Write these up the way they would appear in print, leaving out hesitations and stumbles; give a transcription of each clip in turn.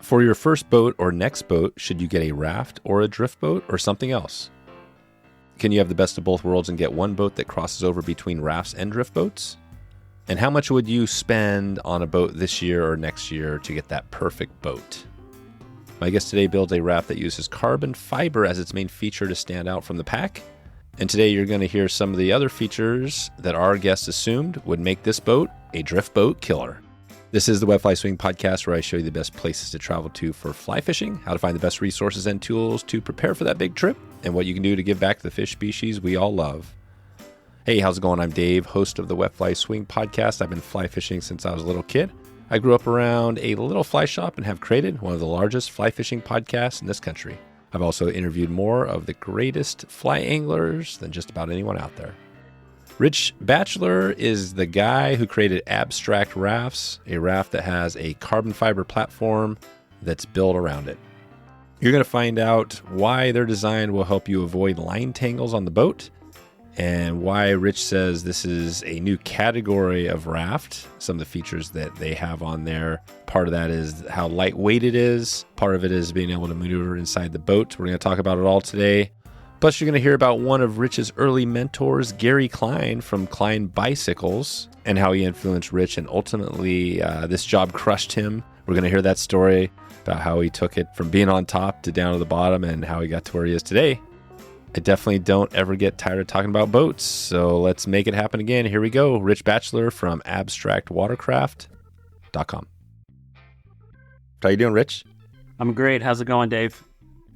For your first boat or next boat, should you get a raft or a drift boat or something else? Can you have the best of both worlds and get one boat that crosses over between rafts and drift boats? And how much would you spend on a boat this year or next year to get that perfect boat? My guest today builds a raft that uses carbon fiber as its main feature to stand out from the pack. And today you're going to hear some of the other features that our guest assumed would make this boat a drift boat killer. This is the Web Fly Swing Podcast, where I show you the best places to travel to for fly fishing, how to find the best resources and tools to prepare for that big trip, and what you can do to give back to the fish species we all love. Hey, how's it going? I'm Dave, host of the Web Fly Swing Podcast. I've been fly fishing since I was a little kid. I grew up around a little fly shop and have created one of the largest fly fishing podcasts in this country. I've also interviewed more of the greatest fly anglers than just about anyone out there. Rich Batcheller is the guy who created Abstract Rafts, a raft that has a carbon fiber platform that's built around it. You're going to find out why their design will help you avoid line tangles on the boat, and why Rich says this is a new category of raft. Some of the features that they have on there. Part of that is how lightweight it is. Part of it is being able to maneuver inside the boat. We're going to talk about it all today. Plus, you're going to hear about one of Rich's early mentors, Gary Klein from Klein Bicycles, and how he influenced Rich, and ultimately this job crushed him. We're going to hear that story about how he took it from being on top to down to the bottom and how he got to where he is today. I definitely don't ever get tired of talking about boats, so let's make it happen again. Here we go. Rich Batcheller from abstractwatercraft.com. How you doing, Rich? I'm great. How's it going, Dave?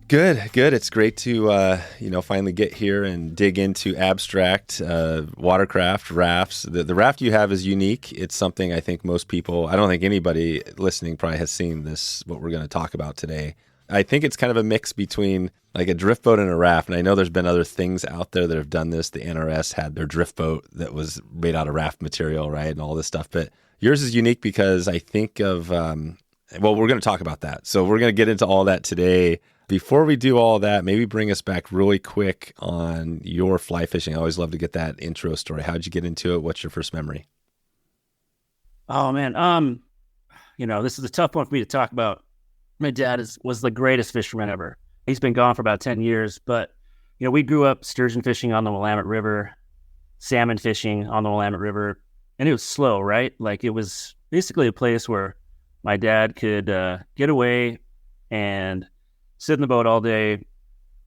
Good. It's great to finally get here and dig into abstract watercraft rafts. The raft you have is unique. It's something I think most people, I don't think anybody listening probably has seen this, what we're going to talk about today. I think it's kind of a mix between like a drift boat and a raft. And I know there's been other things out there that have done this. The NRS had their drift boat that was made out of raft material, right? And all this stuff. But yours is unique because I think of, we're going to talk about that. So we're going to get into all that today. Before we do all that, maybe bring us back really quick on your fly fishing. I always love to get that intro story. How'd you get into it? What's your first memory? Oh, man. This is a tough one for me to talk about. My dad was the greatest fisherman ever. He's been gone for about 10 years, but, we grew up sturgeon fishing on the Willamette River, salmon fishing on the Willamette River, and it was slow, right? Like it was basically a place where my dad could get away and sit in the boat all day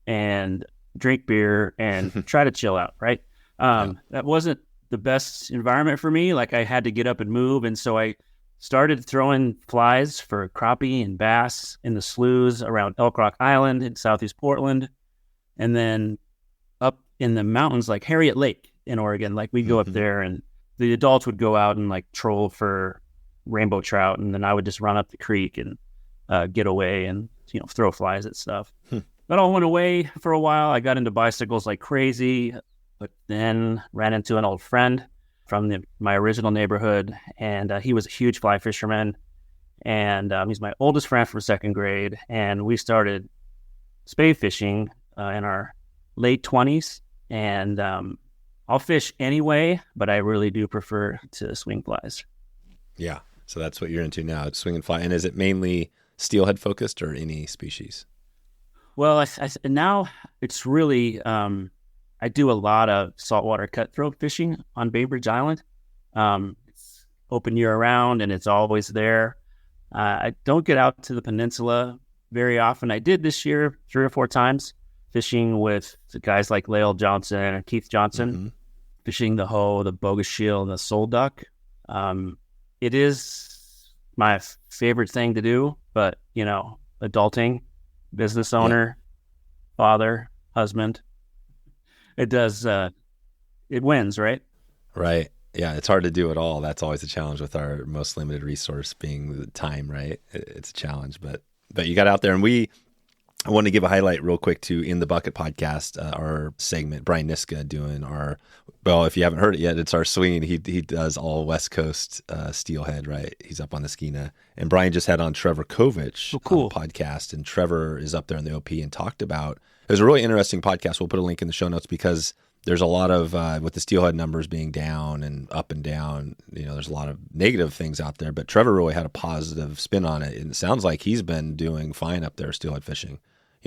and drink beer and try to chill out, right? That wasn't the best environment for me. Like I had to get up and move, and so I started throwing flies for crappie and bass in the sloughs around Elk Rock Island in southeast Portland. And then up in the mountains like Harriet Lake in Oregon, like we'd go up there and the adults would go out and like troll for rainbow trout. And then I would just run up the creek and get away and, throw flies at stuff. That all went away for a while. I got into bicycles like crazy, but then ran into an old friend from my original neighborhood, and he was a huge fly fisherman, and he's my oldest friend from second grade, and we started spade fishing in our late 20s, and I'll fish anyway, but I really do prefer to swing flies. Yeah, so that's what you're into now, swing and fly. And is it mainly steelhead focused or any species? Well, now it's really... I do a lot of saltwater cutthroat fishing on Bainbridge Island. It's open year round and it's always there. I don't get out to the peninsula very often. I did this year 3 or 4 times, fishing with the guys like Lael Johnson and Keith Johnson, fishing the hoe, the bogus shield, and the soul duck. It is my favorite thing to do, but, adulting, business owner, father, husband, it does, it wins, right? Right. Yeah, it's hard to do it all. That's always a challenge with our most limited resource being the time, right? It's a challenge, but you got out there. And I want to give a highlight real quick to In the Bucket podcast, our segment, Brian Niska doing if you haven't heard it yet, it's our swinging. He does all West Coast steelhead, right? He's up on the Skeena. And Brian just had on Trevor Covich on the podcast, and Trevor is up there in the OP and talked about, it was a really interesting podcast. We'll put a link in the show notes because there's a lot of, with the steelhead numbers being down and up and down, there's a lot of negative things out there, but Trevor really had a positive spin on it. And it sounds like he's been doing fine up there steelhead fishing.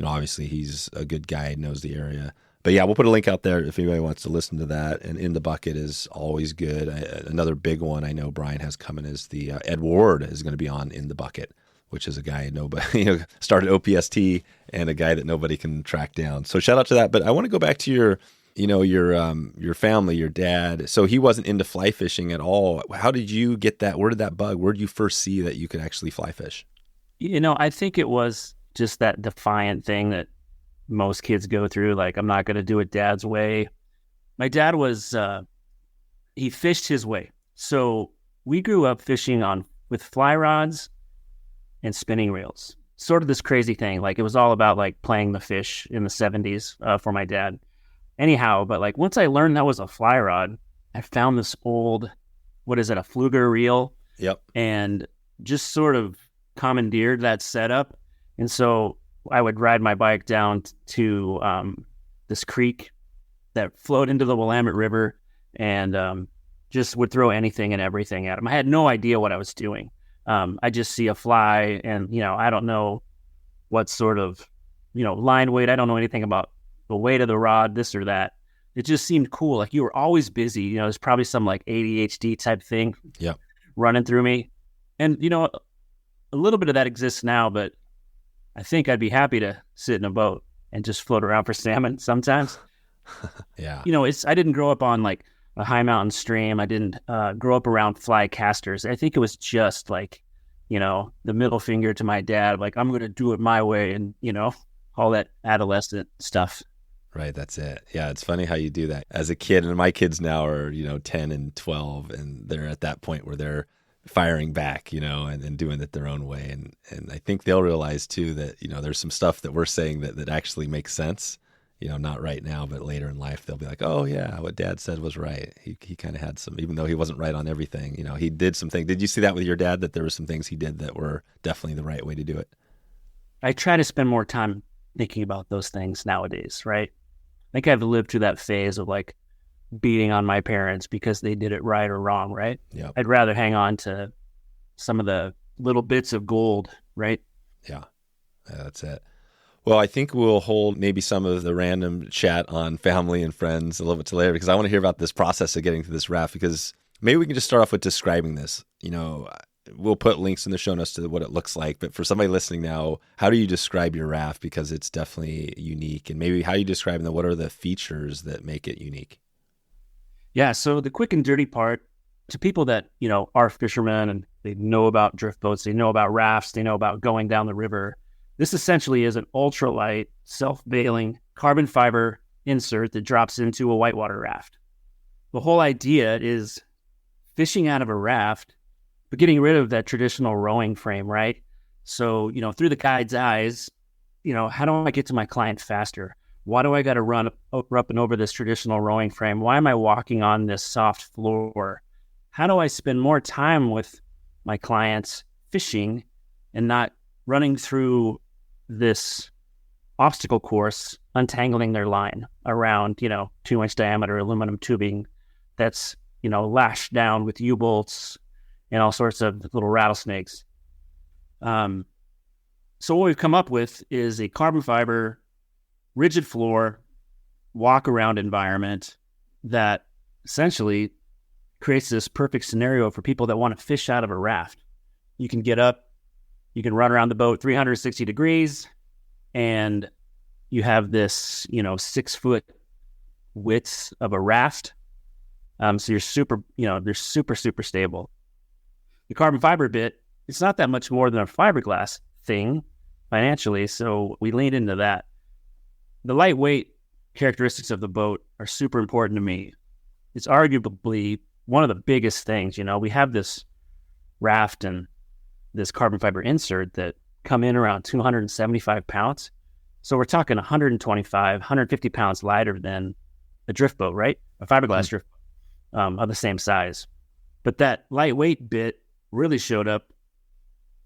Obviously he's a good guy, knows the area. But yeah, we'll put a link out there if anybody wants to listen to that. And In the Bucket is always good. Another big one I know Brian has coming is the Ed Ward is going to be on In the Bucket, which is a guy nobody started OPST and a guy that nobody can track down. So shout out to that. But I want to go back to your family, your dad. So he wasn't into fly fishing at all. How did you get that? Where did that bug? Where did you first see that you could actually fly fish? I think it was just that defiant thing that most kids go through. Like, I'm not going to do it Dad's way. My dad was, he fished his way. So we grew up fishing with fly rods and spinning reels. Sort of this crazy thing. Like, it was all about like playing the fish in the 70s for my dad. Anyhow, but like once I learned that was a fly rod, I found this old, a Fluger reel. Yep. And just sort of commandeered that setup. And so I would ride my bike down to this creek that flowed into the Willamette River and just would throw anything and everything at him. I had no idea what I was doing. I just see a fly and, I don't know what sort of, line weight. I don't know anything about the weight of the rod, this or that. It just seemed cool. Like you were always busy. There's probably some like ADHD type thing running through me. And, a little bit of that exists now, but I think I'd be happy to sit in a boat and just float around for salmon sometimes. Yeah. I didn't grow up on like a high mountain stream. I didn't grow up around fly casters. I think it was just like, the middle finger to my dad, like, I'm going to do it my way and, all that adolescent stuff. Right. That's it. Yeah. It's funny how you do that as a kid. And my kids now are, 10 and 12, and they're at that point where they're firing back, and doing it their own way. And I think they'll realize too that, there's some stuff that we're saying that actually makes sense, not right now, but later in life, they'll be like, oh yeah, what Dad said was right. He kind of had some, even though he wasn't right on everything, he did some things. Did you see that with your dad, that there were some things he did that were definitely the right way to do it? I try to spend more time thinking about those things nowadays, right? I think I've lived through that phase of like beating on my parents because they did it right or wrong, right? Yeah. I'd rather hang on to some of the little bits of gold, right? Yeah, that's it. Well, I think we'll hold maybe some of the random chat on family and friends a little bit later, because I want to hear about this process of getting to this raft, because maybe we can just start off with describing this. We'll put links in the show notes to what it looks like, but for somebody listening now, how do you describe your raft? Because it's definitely unique, and maybe how you describe them, what are the features that make it unique? Yeah, so the quick and dirty part, to people that, are fishermen and they know about drift boats, they know about rafts, they know about going down the river, this essentially is an ultralight, self-bailing carbon fiber insert that drops into a whitewater raft. The whole idea is fishing out of a raft, but getting rid of that traditional rowing frame, right? So, through the guide's eyes, how do I get to my client faster? Why do I got to run up and over this traditional rowing frame? Why am I walking on this soft floor? How do I spend more time with my clients fishing and not running through this obstacle course, untangling their line around, 2-inch diameter aluminum tubing that's, lashed down with U-bolts and all sorts of little rattlesnakes. So what we've come up with is a carbon fiber, rigid floor, walk around environment that essentially creates this perfect scenario for people that want to fish out of a raft. You can get up, you can run around the boat 360 degrees, and you have this, 6-foot width of a raft. So you're they're super, super stable. The carbon fiber bit, it's not that much more than a fiberglass thing financially, so we leaned into that. The lightweight characteristics of the boat are super important to me. It's arguably one of the biggest things. We have this raft and this carbon fiber insert that come in around 275 pounds. So we're talking 125, 150 pounds lighter than a drift boat, right? A fiberglass drift boat of the same size. But that lightweight bit really showed up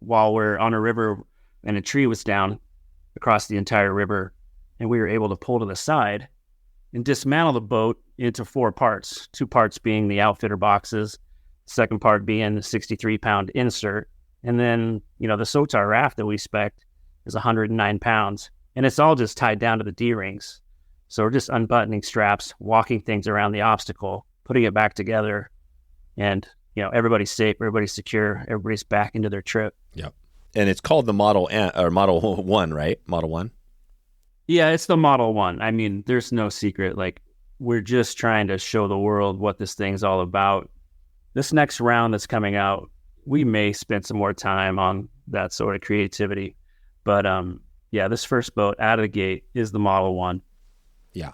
while we're on a river and a tree was down across the entire river, and we were able to pull to the side and dismantle the boat into 4 parts, 2 parts being the outfitter boxes, second part being the 63-pound insert. And then, the SOTAR raft that we spec is 109 pounds. And it's all just tied down to the D-rings. So we're just unbuttoning straps, walking things around the obstacle, putting it back together. And, everybody's safe, everybody's secure, everybody's back into their trip. Yep. And it's called the Model 1, right? Model 1? Yeah, it's the Model 1. I mean, there's no secret. Like, we're just trying to show the world what this thing's all about. This next round that's coming out, we may spend some more time on that sort of creativity. But, this first boat out of the gate is the Model 1. Yeah,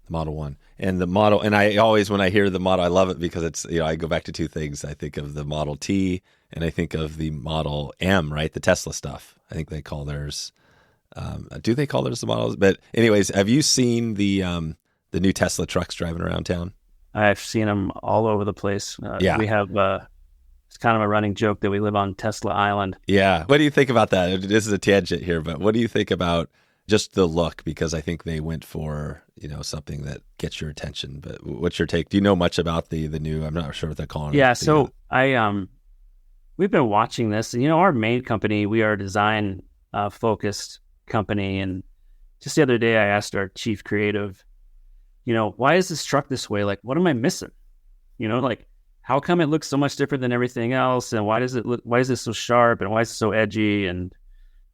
the Model 1. And the model, and I always, when I hear the model, I love it because it's, I go back to 2 things. I think of the Model T and I think of the Model M, right? The Tesla stuff. I think they call theirs, do they call theirs the models? But anyways, have you seen the new Tesla trucks driving around town? I've seen them all over the place. We have, it's kind of a running joke that we live on Tesla Island. Yeah. What do you think about that? This is a tangent here, but what do you think about just the look? Because I think they went for, something that gets your attention. But what's your take? Do you know much about the new, I'm not sure what they're calling it. Yeah. So we've been watching this, and, our main company, we are a design focused company. And just the other day I asked our chief creative, why is this truck this way? Like, what am I missing? How come it looks so much different than everything else? And why is it so sharp? And why is it so edgy? And,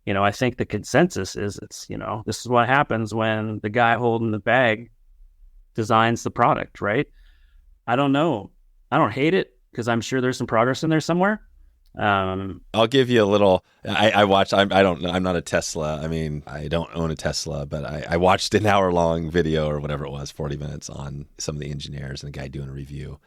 I think the consensus is this is what happens when the guy holding the bag designs the product, right? I don't know. I don't hate it because I'm sure there's some progress in there somewhere. I'll give you a little, I watched, I don't know, I'm not a Tesla. I mean, I don't own a Tesla, but I watched an hour-long video or whatever it was, 40 minutes on some of the engineers and the guy doing a review.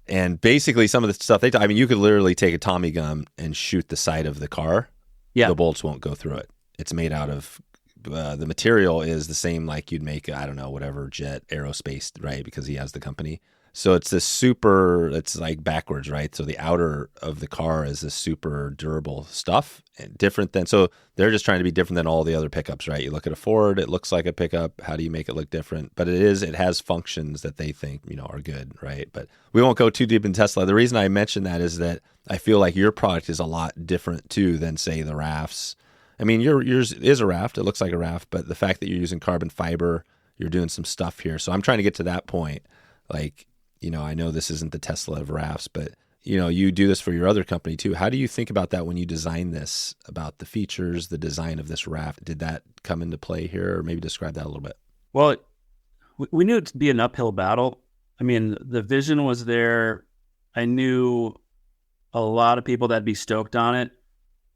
And basically some of the stuff you could literally take a Tommy gun and shoot the side of the car. Yeah. The bolts won't go through it. It's made out of, the material is the same like you'd make, I don't know, whatever jet aerospace, right? Because he has the company. So it's it's like backwards, right? So the outer of the car is this super durable stuff, and different than, so they're just trying to be different than all the other pickups, right? You look at a Ford, it looks like a pickup. How do you make it look different? But it has functions that they think, are good, right? But we won't go too deep in Tesla. The reason I mention that is that I feel like your product is a lot different too than, say, the Rafts. I mean, yours is a raft. It looks like a raft, but the fact that you're using carbon fiber, you're doing some stuff here. So I'm trying to get to that point. Like, I know this isn't the Tesla of rafts, but, you do this for your other company too. How do you think about that when you design this, about the features, the design of this raft? Did that come into play here, or maybe describe that a little bit? Well, we knew it to be an uphill battle. I mean, the vision was there. I knew a lot of people that'd be stoked on it.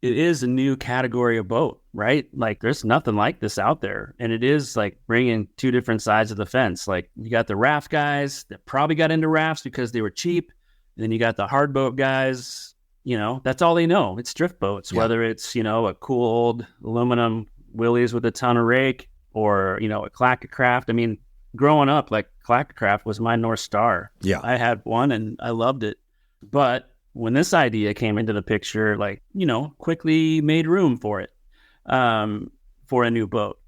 It is a new category of boat, right? Like, there's nothing like this out there. And it is like bringing 2 different sides of the fence. Like, you got the raft guys that probably got into rafts because they were cheap. And then you got the hard boat guys, that's all they know. It's drift boats, whether it's, a cool old aluminum Willys with a ton of rake, or, a Clackcraft. I mean, growing up, like, Clackcraft was my North Star. Yeah. I had one and I loved it. But when this idea came into the picture, like, quickly made room for it, for a new boat.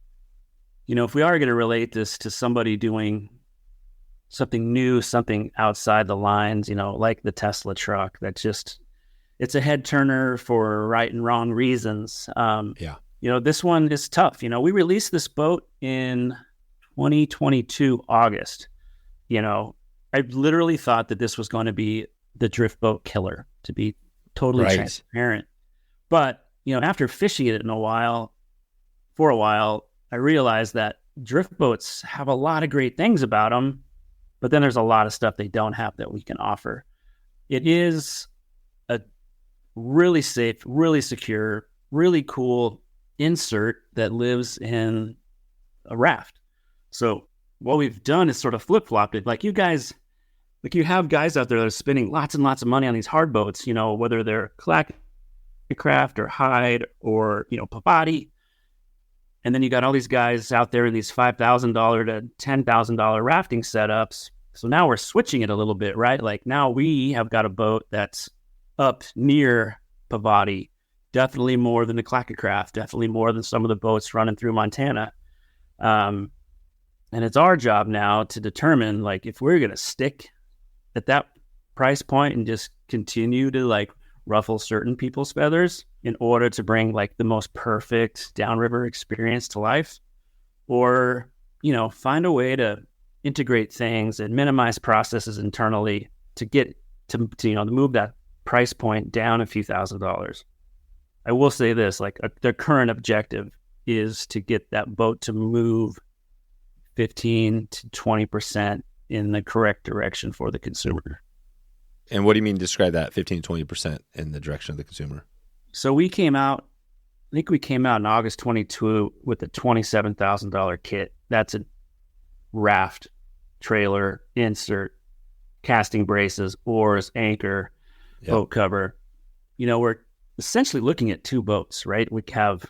If we are going to relate this to somebody doing something new, something outside the lines, like the Tesla truck, it's a head turner for right and wrong reasons. This one is tough. We released this boat in 2022, August. I literally thought that this was going to be the drift boat killer, to be totally transparent. But, after fishing it for a while, I realized that drift boats have a lot of great things about them, but then there's a lot of stuff they don't have that we can offer. It is a really safe, really secure, really cool insert that lives in a raft. So what we've done is sort of flip-flopped it. Like, you guys, you have guys out there that are spending lots and lots of money on these hard boats, whether they're Clackcraft or Hyde or, Pavati. And then you got all these guys out there in these $5,000 to $10,000 rafting setups. So now we're switching it a little bit, right? Like, now we have got a boat that's up near Pavati, definitely more than the Clackcraft, definitely more than some of the boats running through Montana. And it's our job now to determine, like, if we're going to stick at that price point and just continue to like ruffle certain people's feathers in order to bring like the most perfect downriver experience to life, or, you know, find a way to integrate things and minimize processes internally to get to you know, to move that price point down a few $1,000s. I will say this, like the current objective is to get that boat to move 15 to 20% in the correct direction for the consumer. And what do you mean describe that 15 to 20% in the direction of the consumer? So we came out in August 22 with a $27,000 kit. That's a raft, trailer, insert, casting braces, oars, anchor, boat cover. You know, we're essentially looking at two boats, right? We have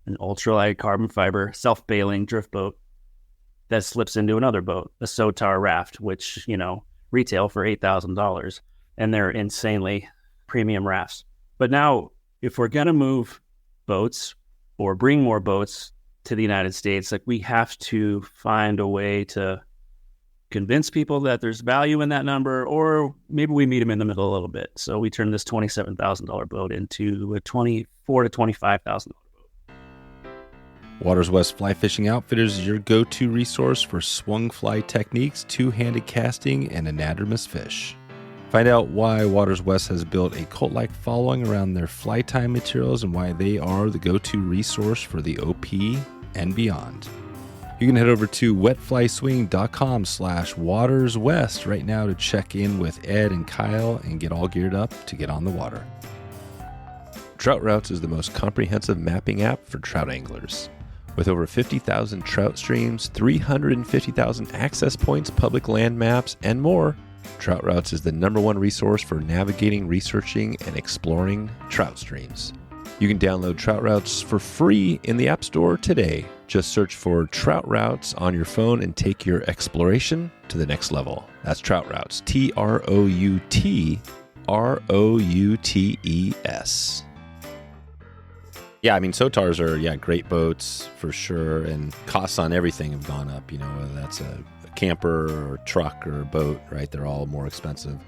an ultralight carbon fiber self-bailing drift boat that slips into another boat, a SOTAR Raft, which, you know, retail for $8,000, and they're insanely premium rafts. But now, if we're going to move boats or bring more boats to the United States, like, we have to find a way to convince people that there's value in that number, or maybe we meet them in the middle a little bit. So we turn this $27,000 boat into a $24,000 to $25,000 boat. Waters West Fly Fishing Outfitters is your go-to resource for swung fly techniques, two-handed casting, and anadromous fish. Find out why Waters West has built a cult-like following around their fly tying materials and why they are the go-to resource for the OP and beyond. You can head over to wetflyswing.com/waterswest right now to check in with Ed and Kyle and get all geared up to get on the water. Trout Routes is the most comprehensive mapping app for trout anglers. With over 50,000 trout streams, 350,000 access points, public land maps, and more, Trout Routes is the #1 resource for navigating, researching, and exploring trout streams. You can download Trout Routes for free in the App Store today. Just search for Trout Routes on your phone and take your exploration to the next level. That's Trout Routes, TROUTROUTES. Yeah, I mean, SOTARs are, great boats for sure, and costs on everything have gone up, you know, whether that's a camper or truck or boat, right? They're all more expensive.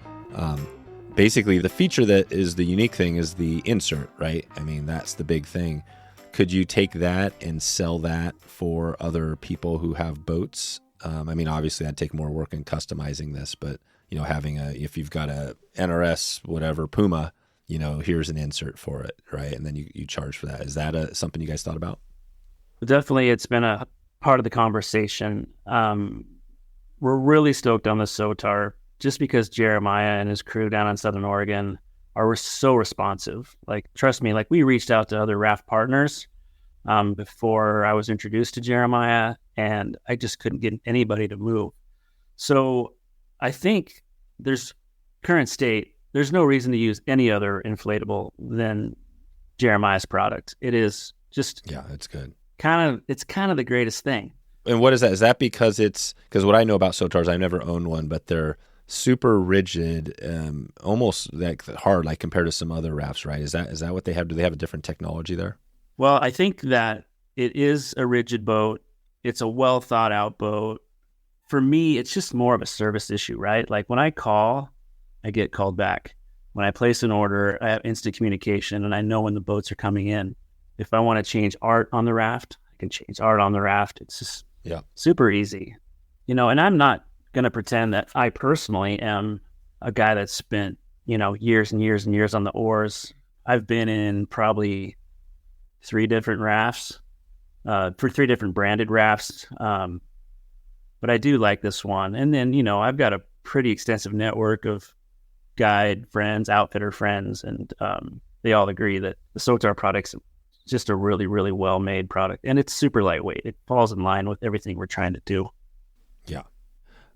Basically, the feature that is the unique thing is the insert, right? I mean, that's the big thing. Could you take that and sell that for other people who have boats? I mean, obviously, that'd take more work in customizing this, but, you know, if you've got a NRS, whatever, Puma, you know, here's an insert for it, right? And then you charge for that. Is that something you guys thought about? Definitely, it's been a part of the conversation. We're really stoked on the SOTAR just because Jeremiah and his crew down in Southern Oregon are so responsive. Like, trust me, like, we reached out to other raft partners before I was introduced to Jeremiah, and I just couldn't get anybody to move. So I think there's no reason to use any other inflatable than Jeremiah's product. It is just, it's good. It's kind of the greatest thing. And what is that? Is that because what I know about SOTARs, I've never owned one, but they're super rigid, almost like hard, like compared to some other rafts, right? Is that what they have? Do they have a different technology there? Well, I think that it is a rigid boat. It's a well thought out boat. For me, it's just more of a service issue, right? Like, when I call, I get called back. When I place an order, I have instant communication, and I know when the boats are coming in. If I want to change art on the raft, I can change art on the raft. It's just super easy, you know. And I'm not going to pretend that I personally am a guy that's spent, you know, years and years and years on the oars. I've been in probably 3 different rafts, for 3 different branded rafts. But I do like this one. And then, you know, I've got a pretty extensive network of guide friends, outfitter friends, and they all agree that the SOTAR product's just a really, really well-made product. And it's super lightweight. It falls in line with everything we're trying to do. Yeah.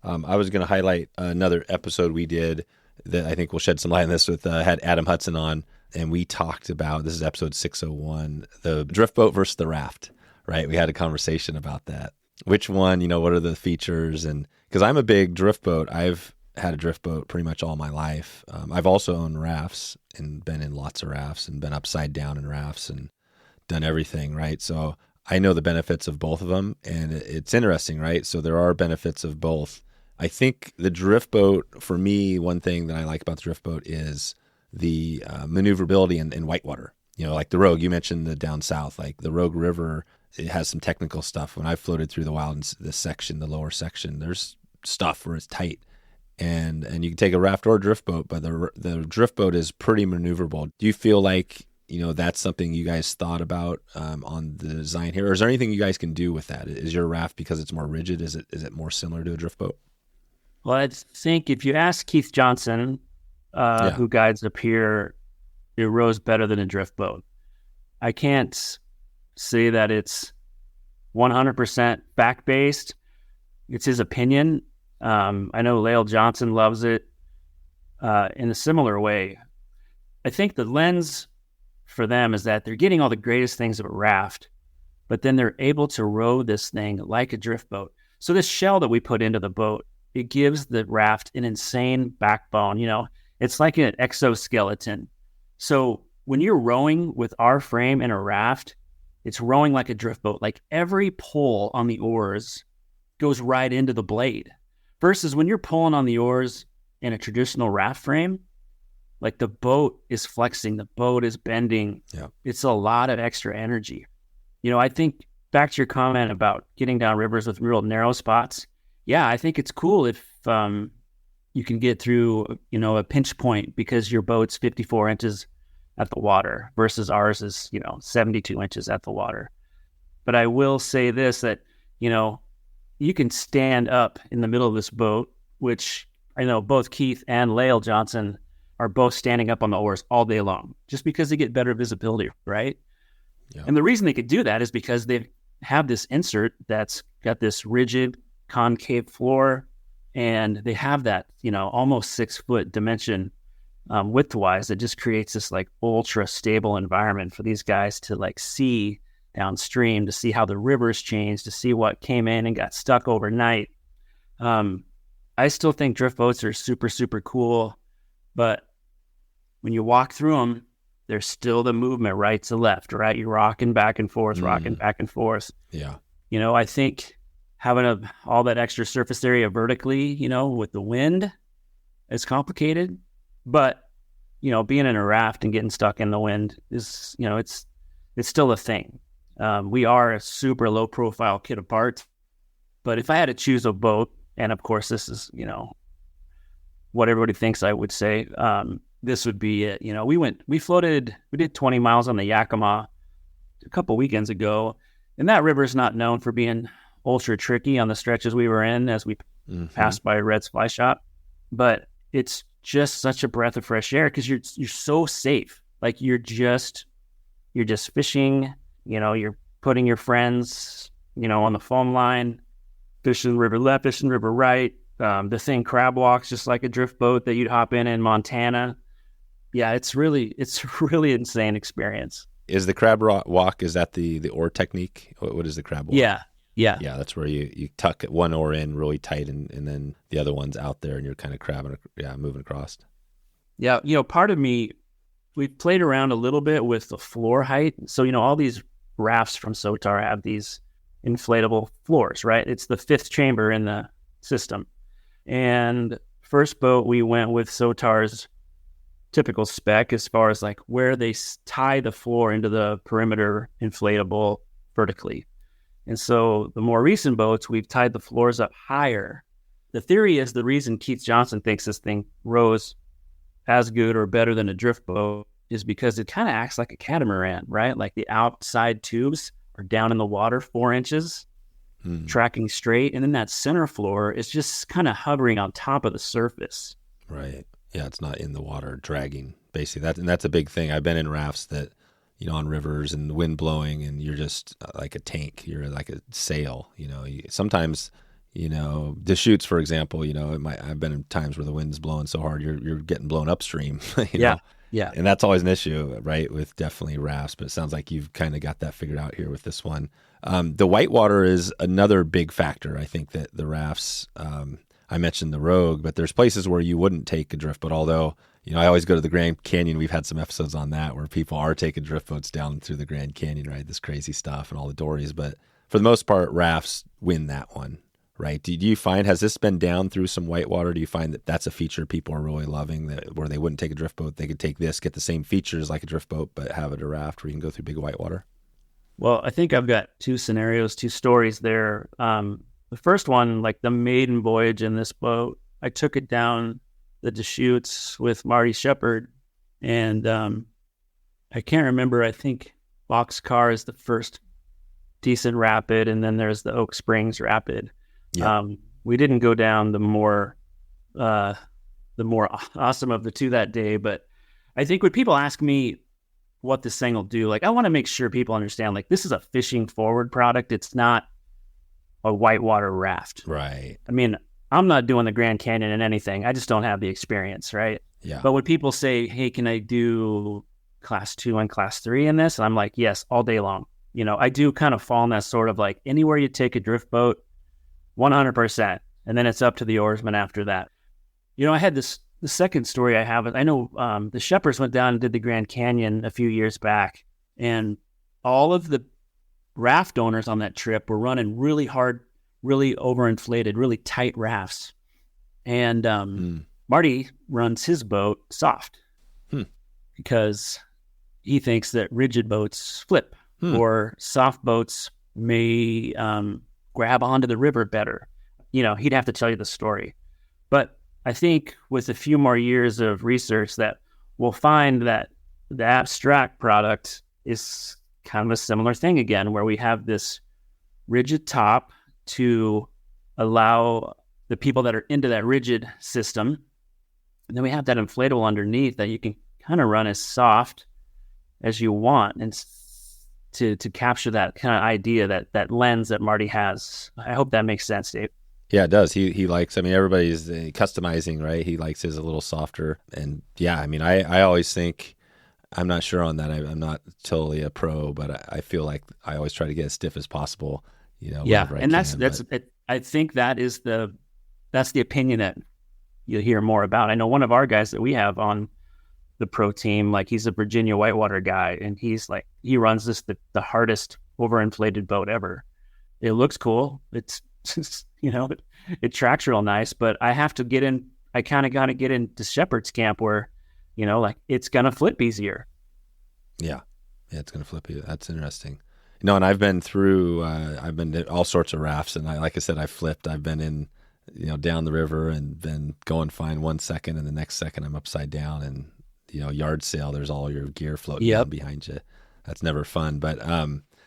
I was going to highlight another episode we did that I think will shed some light on this had Adam Hudson on, and we talked about, this is episode 601, the drift boat versus the raft, right? We had a conversation about that. Which one, you know, what are the features? And because I'm a big drift boat, I've had a drift boat pretty much all my life. I've also owned rafts and been in lots of rafts and been upside down in rafts and done everything, right? So I know the benefits of both of them, and it's interesting, right? So there are benefits of both. I think the drift boat, for me, one thing that I like about the drift boat is the maneuverability in whitewater. You know, like the Rogue, you mentioned the down south, like the Rogue River, it has some technical stuff. When I floated through the wild, this section, the lower section, there's stuff where it's tight. And you can take a raft or a drift boat, but the drift boat is pretty maneuverable. Do you feel like, you know, that's something you guys thought about on the design here? Or is there anything you guys can do with that? Is your raft, because it's more rigid, is it more similar to a drift boat? Well, I think if you ask Keith Johnson, who guides up here, it rows better than a drift boat. I can't say that it's 100% fact-based. It's his opinion. I know Lael Johnson loves it in a similar way. I think the lens for them is that they're getting all the greatest things of a raft, but then they're able to row this thing like a drift boat. So this shell that we put into the boat, it gives the raft an insane backbone. You know, it's like an exoskeleton. So when you're rowing with our frame in a raft, it's rowing like a drift boat. Like every pull on the oars goes right into the blade. Versus when you're pulling on the oars in a traditional raft frame, like the boat is flexing, the boat is bending. Yeah. It's a lot of extra energy. You know, I think back to your comment about getting down rivers with real narrow spots. Yeah, I think it's cool if you can get through, you know, a pinch point because your boat's 54 inches at the water versus ours is, you know, 72 inches at the water. But I will say this, that, you know, you can stand up in the middle of this boat, which I know both Keith and Lael Johnson are both standing up on the oars all day long, just because they get better visibility, right? Yeah. And the reason they could do that is because they have this insert that's got this rigid concave floor, and they have that, you know, almost 6 foot dimension width-wise that just creates this like ultra stable environment for these guys to like see downstream, to see how the rivers change, to see what came in and got stuck overnight. I still think drift boats are super, super cool, but when you walk through them, there's still the movement right to left, right? You're rocking back and forth, rocking back and forth. Yeah. You know, I think having all that extra surface area vertically, you know, with the wind, is complicated. But, you know, being in a raft and getting stuck in the wind is, you know, it's still a thing. We are a super low profile kit apart. But if I had to choose a boat, and of course this is, you know, what everybody thinks I would say, this would be it. You know, we did 20 miles on the Yakima a couple weekends ago, and that river is not known for being ultra tricky on the stretches we were in as we passed by Red's Fly Shop. But it's just such a breath of fresh air because you're so safe. Like you're just fishing, you know, you're putting your friends, you know, on the foam line, fishing river left, fishing river right. The thing crab walks just like a drift boat that you'd hop in Montana. Yeah, it's really insane experience. Is the crab walk, is that the oar technique? What is the crab walk? Yeah. Yeah, that's where you tuck one oar in really tight and then the other one's out there and you're kind of crabbing, moving across. Yeah, you know, part of me, we played around a little bit with the floor height. So, you know, all these rafts from SOTAR have these inflatable floors, right? It's the 5th chamber in the system. And first boat, we went with SOTAR's typical spec as far as like where they tie the floor into the perimeter inflatable vertically. And so the more recent boats, we've tied the floors up higher. The theory is the reason Keith Johnson thinks this thing rows as good or better than a drift boat is because it kind of acts like a catamaran, right? Like the outside tubes are down in the water 4 inches, tracking straight. And then that center floor is just kind of hovering on top of the surface. Right. Yeah, it's not in the water dragging, basically. That's a big thing. I've been in rafts that, you know, on rivers and the wind blowing and you're just like a tank. You're like a sail, you know. Sometimes, you know, Deschutes, for example, you know, I've been in times where the wind's blowing so hard, you're getting blown upstream. You know? Yeah. And that's always an issue, right, with definitely rafts. But it sounds like you've kind of got that figured out here with this one. The whitewater is another big factor. I think that the rafts, I mentioned the Rogue, but there's places where you wouldn't take a drift boat. Although, I always go to the Grand Canyon. We've had some episodes on that where people are taking drift boats down through the Grand Canyon, right? This crazy stuff and all the dories. But for the most part, rafts win that one, right? Do you find, has this been down through some whitewater? Do you find that that's a feature people are really loving, that where they wouldn't take a drift boat, they could take this, get the same features like a drift boat, but have it a raft where you can go through big whitewater? Well, I think I've got two stories there. The first one, like the maiden voyage in this boat, I took it down the Deschutes with Marty Shepard, and I can't remember. I think Boxcar is the first decent rapid, and then there's the Oak Springs rapid. Yeah. We didn't go down the more awesome of the two that day, but I think when people ask me what this thing will do, like I want to make sure people understand, like this is a fishing forward product. It's not a whitewater raft. Right. I mean, I'm not doing the Grand Canyon and anything. I just don't have the experience, right? Yeah. But when people say, hey, can I do class 2 and class 3 in this? And I'm like, yes, all day long. I do kind of fall in that sort of like anywhere you take a drift boat, 100%. And then it's up to the oarsman after that. I had the second story I have. I know the Shepherds went down and did the Grand Canyon a few years back. And all of the raft owners on that trip were running really hard, really overinflated, really tight rafts. And Marty runs his boat soft because he thinks that rigid boats flip or soft boats may grab onto the river better. He'd have to tell you the story. But I think with a few more years of research that we'll find that the Abstract product is kind of a similar thing again, where we have this rigid top to allow the people that are into that rigid system. And then we have that inflatable underneath that you can kind of run as soft as you want, and to capture that kind of idea, that lens that Marty has. I hope that makes sense, Dave. Yeah, it does. He likes, everybody's customizing, right? He likes his a little softer. And yeah, I always think, I'm not sure on that. I'm not totally a pro, but I feel like I always try to get as stiff as possible, Yeah. And I think that's the opinion that you'll hear more about. I know one of our guys that we have on the pro team, like he's a Virginia whitewater guy, and he's like, he runs the hardest overinflated boat ever. It looks cool. It's it tracks real nice, but I have to get in. I kind of got to get into Shepherd's camp where, like it's going to flip easier. Yeah, it's going to flip you. That's interesting. And I've been through, I've been to all sorts of rafts, and like I said, I flipped. I've been in, down the river and been going fine 1 second, and the next second I'm upside down, and yard sail, there's all your gear floating down behind you. That's never fun. But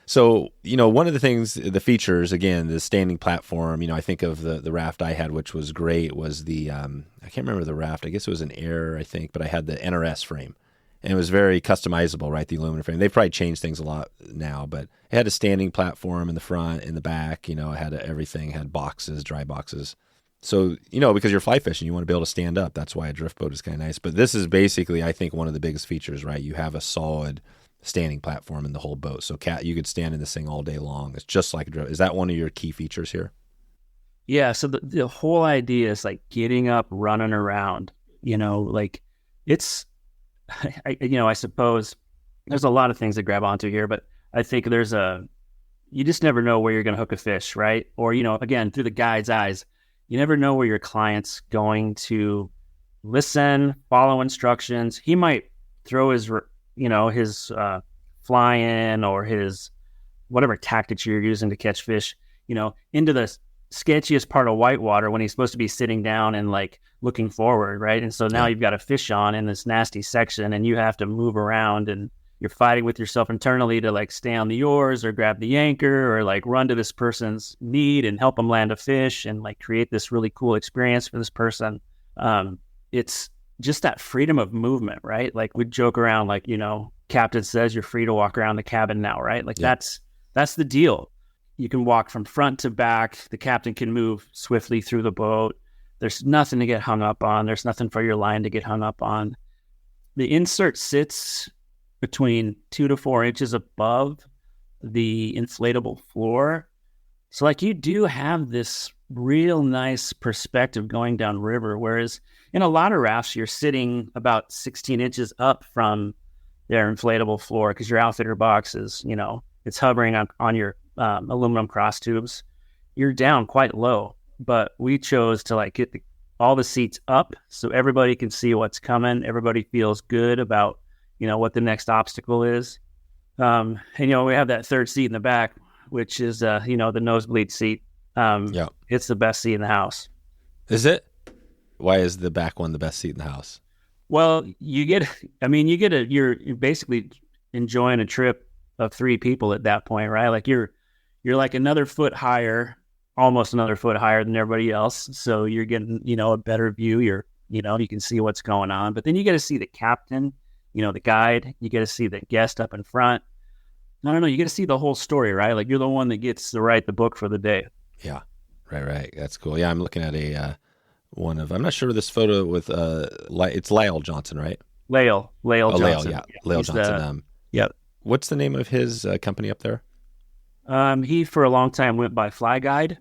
so one of the things, the features, again, the standing platform. I think of the raft I had, which was great, was the I can't remember the raft. I guess it was an Air, I think, but I had the NRS frame, and it was very customizable, right? The aluminum frame. They've probably changed things a lot now, but it had a standing platform in the front, in the back. It had everything. It had boxes, dry boxes. So, because you're fly fishing, you want to be able to stand up. That's why a drift boat is kind of nice. But this is basically, I think, one of the biggest features, right? You have a solid standing platform in the whole boat. So, you could stand in this thing all day long. It's just like a drift. Is that one of your key features here? Yeah. So the whole idea is like getting up, running around, like it's, I suppose there's a lot of things to grab onto here, but I think you just never know where you're going to hook a fish, right? Or, again, through the guide's eyes, you never know where your client's going to listen, follow instructions. He might throw his fly in or his whatever tactics you're using to catch fish, into the sketchiest part of whitewater when he's supposed to be sitting down and like looking forward, right? And so now you've got a fish on in this nasty section, and you have to move around, and you're fighting with yourself internally to like stay on the oars or grab the anchor or like run to this person's need and help them land a fish and like create this really cool experience for this person. It's just that freedom of movement, right? Like we joke around, like, captain says you're free to walk around the cabin now, right? Like that's the deal. You can walk from front to back. The captain can move swiftly through the boat. There's nothing to get hung up on. There's nothing for your line to get hung up on. The insert sits between 2 to 4 inches above the inflatable floor. So like you do have this real nice perspective going down river. Whereas in a lot of rafts, you're sitting about 16 inches up from their inflatable floor because your outfitter box is, it's hovering on your aluminum cross tubes. You're down quite low, but we chose to like get all the seats up so everybody can see what's coming. Everybody feels good about, what the next obstacle is. And, we have that third seat in the back, which is, the nosebleed seat. Yeah. It's the best seat in the house. Is it? Why is the back one the best seat in the house? Well, you're basically enjoying a trip of three people at that point, right? Like you're like another foot higher, almost another foot higher than everybody else. So you're getting, a better view. You can see what's going on, but then you get to see the captain, the guide, you get to see the guest up in front. I don't know. You get to see the whole story, right? Like you're the one that gets to write the book for the day. Yeah. Right. That's cool. Yeah. I'm looking at I'm not sure this photo with, it's Lyle Johnson, right? Lyle Johnson. Yeah. Lyle Johnson. Yeah. What's the name of his company up there? He for a long time went by Fly Guide.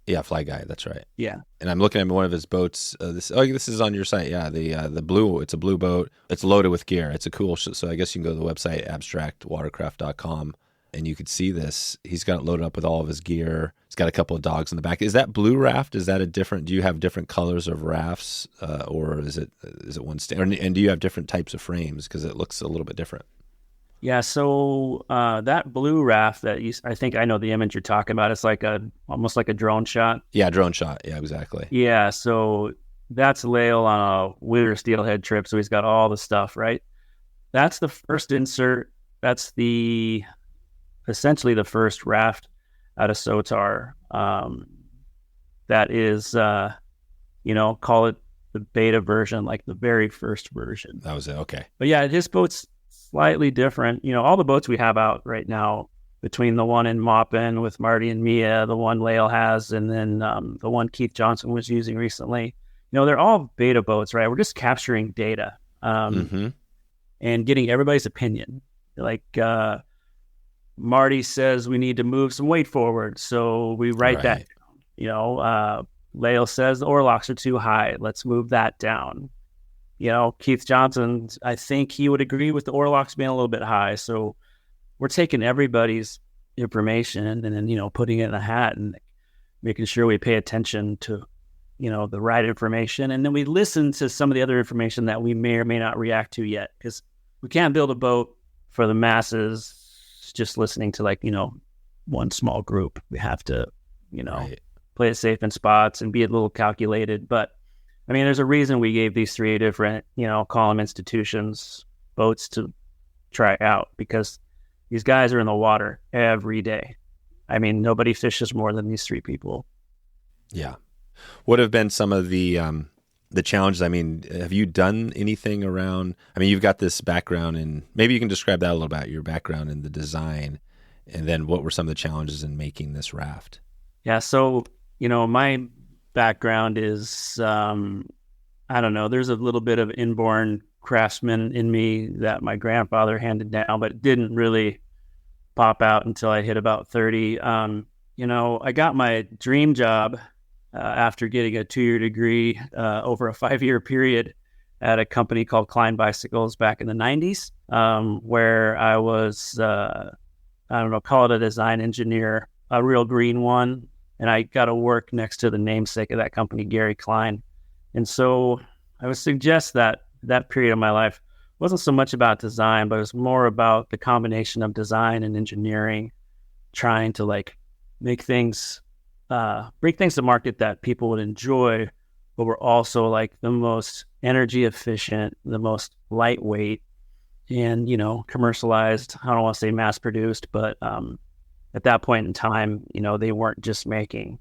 Yeah, Fly Guide. That's right. Yeah. And I'm looking at one of his boats. This is on your site. Yeah, the blue. It's a blue boat. It's loaded with gear. It's a cool. So I guess you can go to the website abstractwatercraft.com and you could see this. He's got it loaded up with all of his gear. He's got a couple of dogs in the back. Is that blue raft? Is that a different? Do you have different colors of rafts, or is it one standard? And do you have different types of frames? Because it looks a little bit different. Yeah, so that blue raft I think I know the image you're talking about. It's like almost like a drone shot. Yeah, drone shot. Yeah, exactly. Yeah, so that's Lael on a Whittier steelhead trip. So he's got all the stuff, right? That's the first insert. That's essentially the first raft out of SOTAR. That is, call it the beta version, like the very first version. That was it. Okay. But yeah, his boat's slightly different. All the boats we have out right now, between the one in Maupin with Marty and Mia, the one Lael has, and then the one Keith Johnson was using recently, they're all beta boats, right? We're just capturing data and getting everybody's opinion. Like Marty says we need to move some weight forward, so we write that down. Lael says the oarlocks are too high. Let's move that down. Keith Johnson, I think he would agree with the oarlocks being a little bit high. So we're taking everybody's information and then, putting it in a hat and making sure we pay attention to, the right information. And then we listen to some of the other information that we may or may not react to yet, because we can't build a boat for the masses just listening to one small group. We have to, play it safe in spots and be a little calculated. But I mean, there's a reason we gave these three different, call them institutions, boats to try out, because these guys are in the water every day. I mean, nobody fishes more than these three people. Yeah. What have been some of the challenges? I mean, have you done anything around, you've got this background and maybe you can describe that a little bit, your background in the design, and then what were some of the challenges in making this raft? Yeah. So, my background is, I don't know, there's a little bit of inborn craftsman in me that my grandfather handed down, but it didn't really pop out until I hit about 30. I got my dream job after getting a 2-year degree over a 5-year period at a company called Klein Bicycles back in the 90s, where I was, call it a design engineer, a real green one. And I got to work next to the namesake of that company, Gary Klein. And so I would suggest that period of my life wasn't so much about design, but it was more about the combination of design and engineering, trying to make things, bring things to market that people would enjoy, but were also the most energy efficient, the most lightweight, and, commercialized. I don't want to say mass produced, but at that point in time, they weren't just making,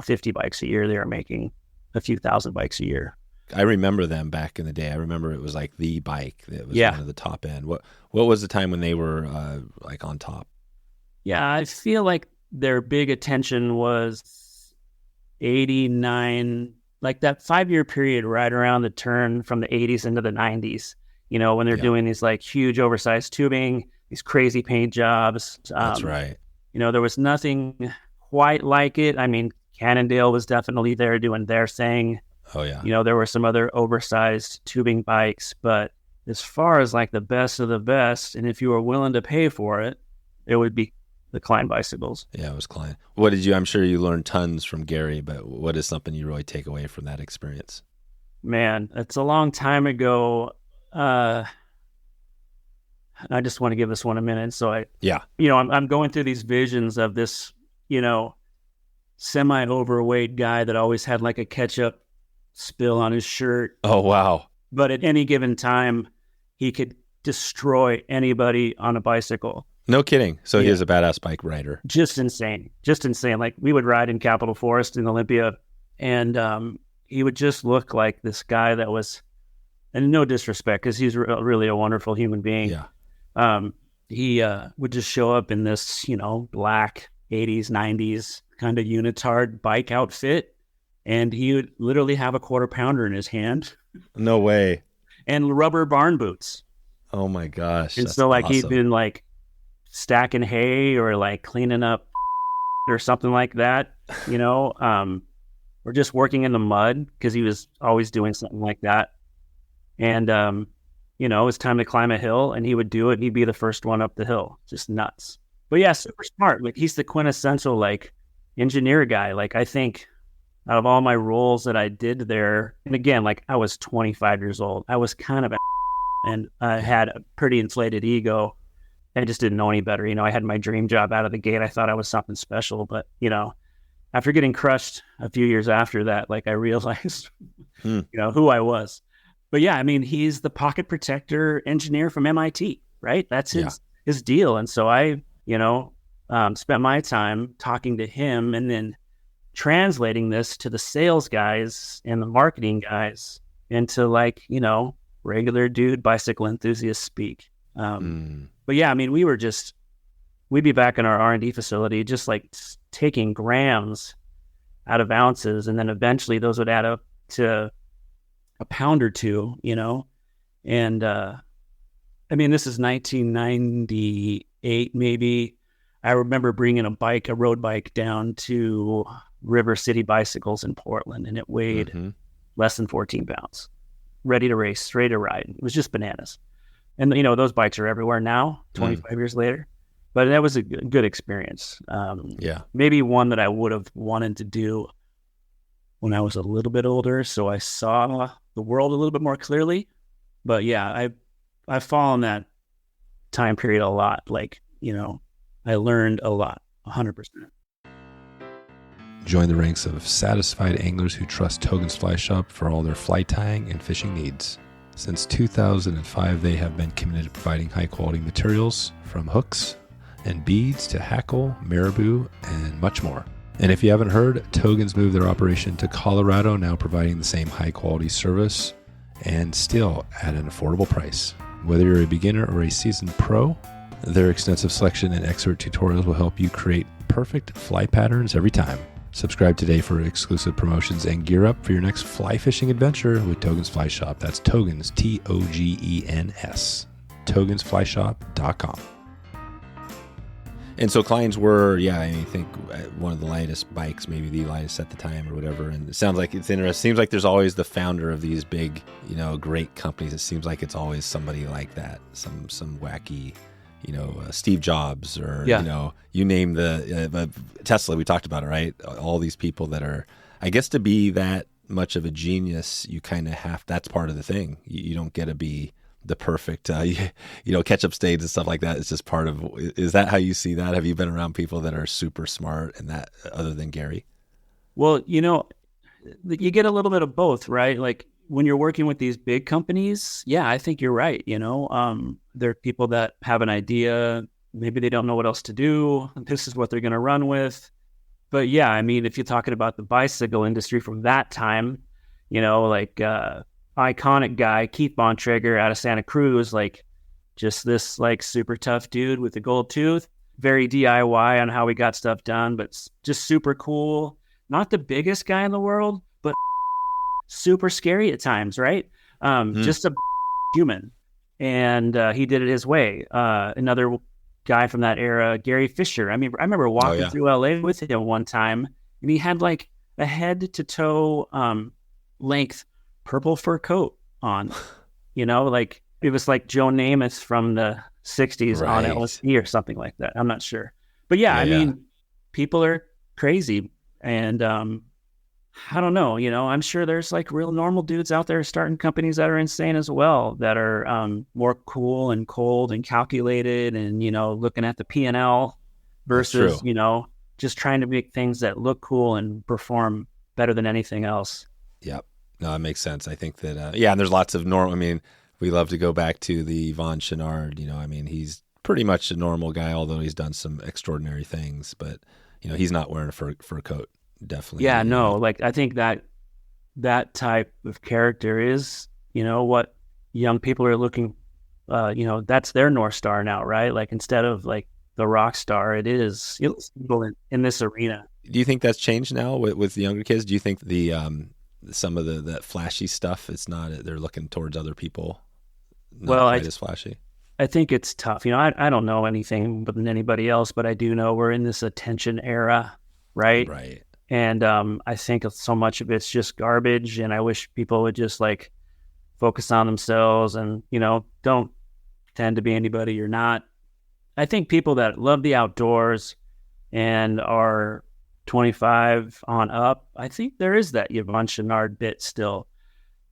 50 bikes a year. They were making a few thousand bikes a year. I remember them back in the day. I remember it was like the bike that was one of the top end. What was the time when they were on top? Yeah, I feel like their big attention was 89, like that 5-year period right around the turn from the 80s into the 90s, when they're doing these huge oversized tubing, these crazy paint jobs. That's right. There was nothing quite like it. I mean, Cannondale was definitely there doing their thing. Oh yeah. There were some other oversized tubing bikes, but as far as like the best of the best, and if you were willing to pay for it, it would be the Klein Bicycles. Yeah, it was Klein. I'm sure you learned tons from Gary, but what is something you really take away from that experience? Man, it's a long time ago. I just want to give this one a minute. So I'm going through these visions of this, semi-overweight guy that always had like a ketchup spill on his shirt. Oh, wow. But at any given time, he could destroy anybody on a bicycle. No kidding. So he is a badass bike rider. Just insane. Like we would ride in Capitol Forest in Olympia, and he would just look like this guy that was, and no disrespect, because he's really a wonderful human being. Yeah. He would just show up in this, black 80s, 90s kind of unitard bike outfit, and he would literally have a quarter pounder in his hand. No way. And rubber barn boots. Oh my gosh. And so like awesome. He'd been like stacking hay or like cleaning up or something like that, or just working in the mud, because he was always doing something like that. And, it was time to climb a hill, and he would do it. He'd be the first one up the hill. Just nuts. But yeah, super smart. Like he's the quintessential like engineer guy. Like I think out of all my roles that I did there, and again, like I was 25 years old, I was kind of and I had a pretty inflated ego. I just didn't know any better. I had my dream job out of the gate. I thought I was something special, but after getting crushed a few years after that, like I realized, who I was. But yeah, I mean, he's the pocket protector engineer from MIT, right? That's his deal. And so I, spent my time talking to him and then translating this to the sales guys and the marketing guys into like, regular dude bicycle enthusiast speak. But yeah, I mean, we'd be back in our R&D facility, just like taking grams out of ounces. And then eventually those would add up to a pound or two, and I mean, this is 1998, maybe. I remember bringing a road bike down to River City Bicycles in Portland, and it weighed less than 14 pounds, ready to race, ready to ride. It was just bananas. And, those bikes are everywhere now, 25 years later. But that was a good experience. Maybe one that I would have wanted to do when I was a little bit older, so I saw the world a little bit more clearly. But yeah, I've followed that time period a lot. Like, I learned a lot, 100%. Join the ranks of satisfied anglers who trust Togen's Fly Shop for all their fly tying and fishing needs. Since 2005, they have been committed to providing high-quality materials, from hooks and beads to hackle, marabou, and much more. And if you haven't heard, Togen's moved their operation to Colorado, now providing the same high-quality service and still at an affordable price. Whether you're a beginner or a seasoned pro, their extensive selection and expert tutorials will help you create perfect fly patterns every time. Subscribe today for exclusive promotions and gear up for your next fly fishing adventure with Togen's Fly Shop. That's Togen's, Togens, togensflyshop.com. And so Klein's were, I think one of the lightest bikes, maybe the lightest at the time or whatever. And it sounds like it's interesting. Seems like there's always the founder of these big, great companies. It seems like it's always somebody like that, some wacky, Steve Jobs or, you name the Tesla. We talked about it, right? All these people that are, I guess, to be that much of a genius, you kind of have, that's part of the thing. You don't get to be the perfect, catch up stage and stuff like that. It's just part of, is that how you see that? Have you been around people that are super smart and that other than Gary? Well, you get a little bit of both, right? Like when you're working with these big companies, I think you're right. There are people that have an idea, maybe they don't know what else to do. This is what they're going to run with. But yeah, I mean, if you're talking about the bicycle industry from that time, iconic guy, Keith Bontrager out of Santa Cruz, like just this like super tough dude with a gold tooth, very DIY on how we got stuff done, but just super cool. Not the biggest guy in the world, but super scary at times, right? Just a human. And he did it his way. Another guy from that era, Gary Fisher. I mean, I remember walking through LA with him one time, and he had like a head to toe length purple fur coat on, like it was like Joe Namath from the 60s on Right. LSD or something like that. I'm not sure. But yeah, I mean, people are crazy. And I don't know, I'm sure there's like real normal dudes out there starting companies that are insane as well, that are more cool and cold and calculated and, looking at the P&L versus, just trying to make things that look cool and perform better than anything else. Yep. No, it makes sense. I think that, and there's lots of normal, I mean, we love to go back to the Yvon Chouinard, he's pretty much a normal guy, although he's done some extraordinary things, but, he's not wearing a fur coat. Definitely. Yeah, no, like I think that type of character is, what young people are looking, that's their North Star now, right? Like instead of like the rock star, it is people in this arena. Do you think that's changed now with the younger kids? Do you think the some of that flashy stuff, it's not, they're looking towards other people, not quite as flashy? I think it's tough. I don't know anything but than anybody else, but I do know we're in this attention era, right? Right. And I think so much of it's just garbage, and I wish people would just like focus on themselves and, don't pretend to be anybody you're not. I think people that love the outdoors and are 25 on up, I think there is that Yvon Chouinard bit still.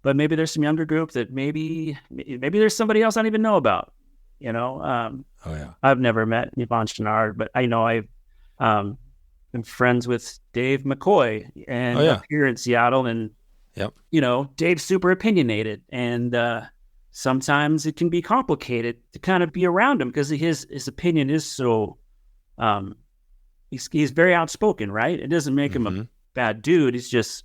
But maybe there's some younger group that maybe there's somebody else I don't even know about, I've never met Yvon Chouinard, but I know I've been friends with Dave McCoy and up here in Seattle, and Dave's super opinionated, and sometimes it can be complicated to kind of be around him because his opinion is so he's very outspoken, right? It doesn't make him a bad dude. He's just,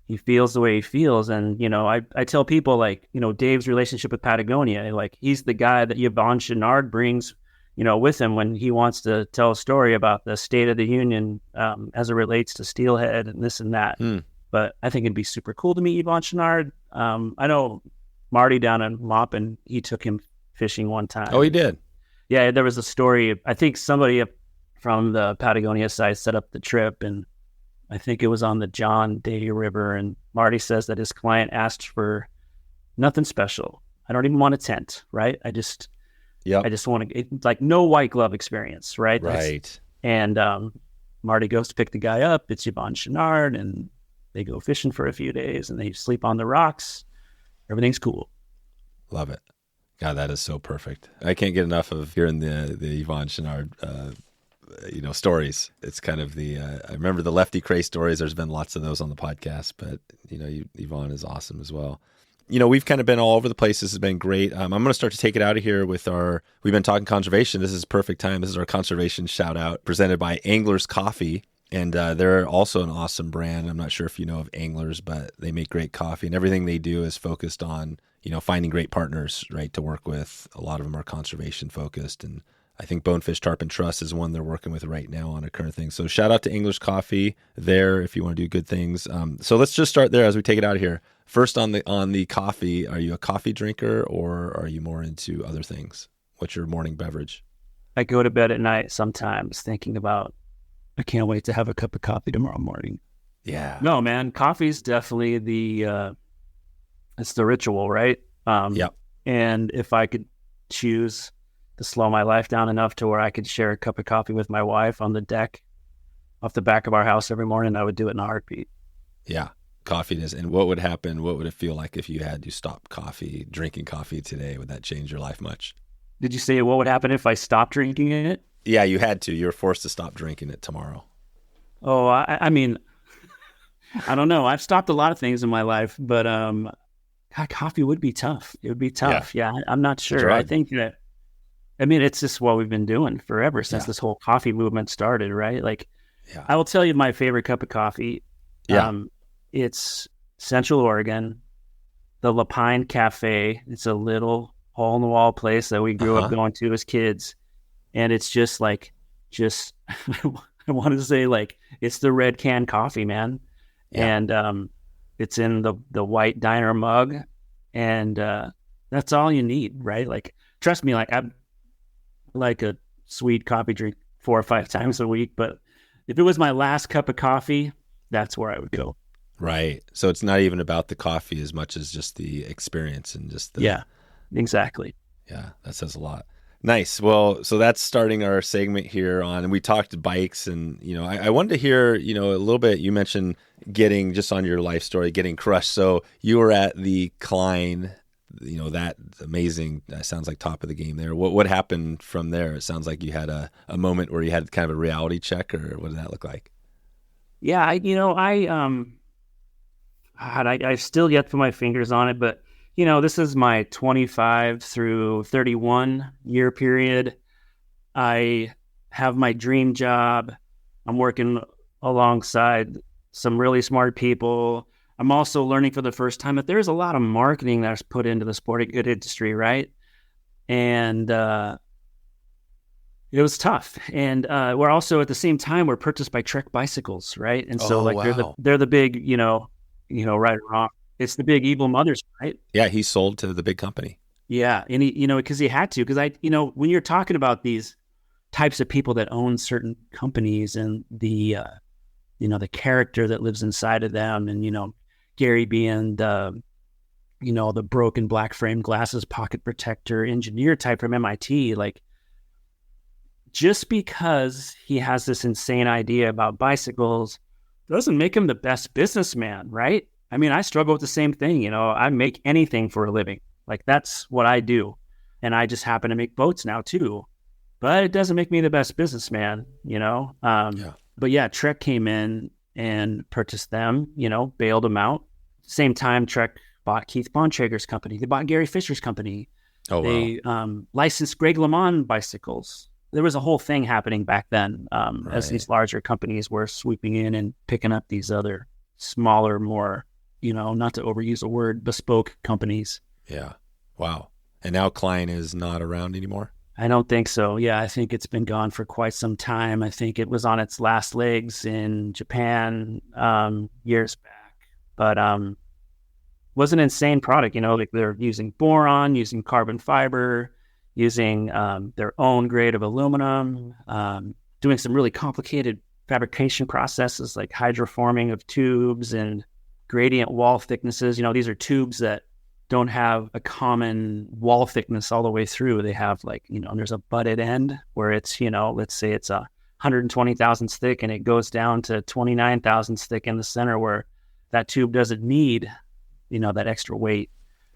he feels the way he feels. And, I tell people like, Dave's relationship with Patagonia, like he's the guy that Yvon Chouinard brings, with him when he wants to tell a story about the State of the Union as it relates to steelhead and this and that. But I think it'd be super cool to meet Yvon Chouinard. I know Marty down in Maupin, he took him fishing one time. Oh, he did? Yeah, there was a story. I think somebody from the Patagonia side set up the trip, and I think it was on the John Day River, and Marty says that his client asked for nothing special. I don't even want a tent, right? I just want to, like no white glove experience, right? Right. And Marty goes to pick the guy up. It's Yvon Chouinard, and they go fishing for a few days, and they sleep on the rocks. Everything's cool. Love it. God, that is so perfect. I can't get enough of hearing the Yvon Chouinard stories. It's kind of I remember the Lefty Cray stories. There's been lots of those on the podcast, but Yvon is awesome as well. We've kind of been all over the place. This has been great. I'm going to start to take it out of here with we've been talking conservation. This is perfect time. This is our conservation shout out presented by Anglers Coffee. And they're also an awesome brand. I'm not sure if you know of Anglers, but they make great coffee, and everything they do is focused on, finding great partners, right, to work with. A lot of them are conservation focused, and I think Bonefish Tarpon Trust is one they're working with right now on a current thing. So shout out to English Coffee there if you want to do good things. So let's just start there as we take it out of here. First on the coffee, are you a coffee drinker or are you more into other things? What's your morning beverage? I go to bed at night sometimes thinking about, I can't wait to have a cup of coffee tomorrow morning. Yeah. No, man, coffee's definitely it's the ritual, right? Yep. And if I could choose to slow my life down enough to where I could share a cup of coffee with my wife on the deck off the back of our house every morning, I would do it in a heartbeat. Yeah, coffee is. And what would happen? What would it feel like if you had to stop drinking coffee today? Would that change your life much? Did you say what would happen if I stopped drinking it? Yeah, you had to. You were forced to stop drinking it tomorrow. Oh, I mean, I don't know. I've stopped a lot of things in my life, but coffee would be tough. It would be tough. Yeah, I'm not sure. I think that, it's just what we've been doing forever since this whole coffee movement started, right? Like, I will tell you my favorite cup of coffee. Yeah. It's Central Oregon, the Lapine Cafe. It's a little hole-in-the-wall place that we grew up going to as kids. And it's just I want to say like, it's the red can coffee, man. Yeah. And it's in the white diner mug. And that's all you need, right? Like, trust me, like I'm like a sweet coffee drink 4 or 5 times a week. But if it was my last cup of coffee, that's where I would go. Right. So it's not even about the coffee as much as just the experience and just the... Yeah, exactly. Yeah, that says a lot. Nice. Well, so that's starting our segment here on, and we talked bikes, and, you know, I wanted to hear, you know, a little bit, you mentioned getting, just on your life story, getting crushed. So you were at the Klein, you know, that amazing, that sounds like top of the game there. What happened from there? It sounds like you had a moment where you had kind of a reality check, or what did that look like? Yeah, I still yet to put my fingers on it, but you know, this is my 25 through 31 year period. I have my dream job. I'm working alongside some really smart people. I'm also learning for the first time that there's a lot of marketing that's put into the sporting good industry, right? And it was tough. And we're also at the same time, we're purchased by Trek Bicycles, right? And so Wow. they're the big, right or wrong. It's the big evil mothers, right? Yeah, he sold to the big company. Yeah. And because he had to, because when you're talking about these types of people that own certain companies and the character that lives inside of them, and, Gary being the broken black frame glasses, pocket protector engineer type from MIT, like, just because he has this insane idea about bicycles doesn't make him the best businessman, right? I mean, I struggle with the same thing. I make anything for a living. Like, that's what I do. And I just happen to make boats now too. But it doesn't make me the best businessman, Yeah. But yeah, Trek came in and purchased them, bailed them out. Same time, Trek bought Keith Bontrager's company. They bought Gary Fisher's company. Oh, wow. They licensed Greg LeMond bicycles. There was a whole thing happening back then as these larger companies were sweeping in and picking up these other smaller, more, not to overuse the word, bespoke companies. Yeah. Wow. And now Klein is not around anymore? I don't think so. Yeah, I think it's been gone for quite some time. I think it was on its last legs in Japan years back. But was an insane product. Like, they're using boron, using carbon fiber, using their own grade of aluminum, doing some really complicated fabrication processes like hydroforming of tubes and gradient wall thicknesses. These are tubes that don't have a common wall thickness all the way through. They have there's a butted end where it's, let's say it's 120 thousandths thick and it goes down to 29 thousandths thick in the center where that tube doesn't need, that extra weight.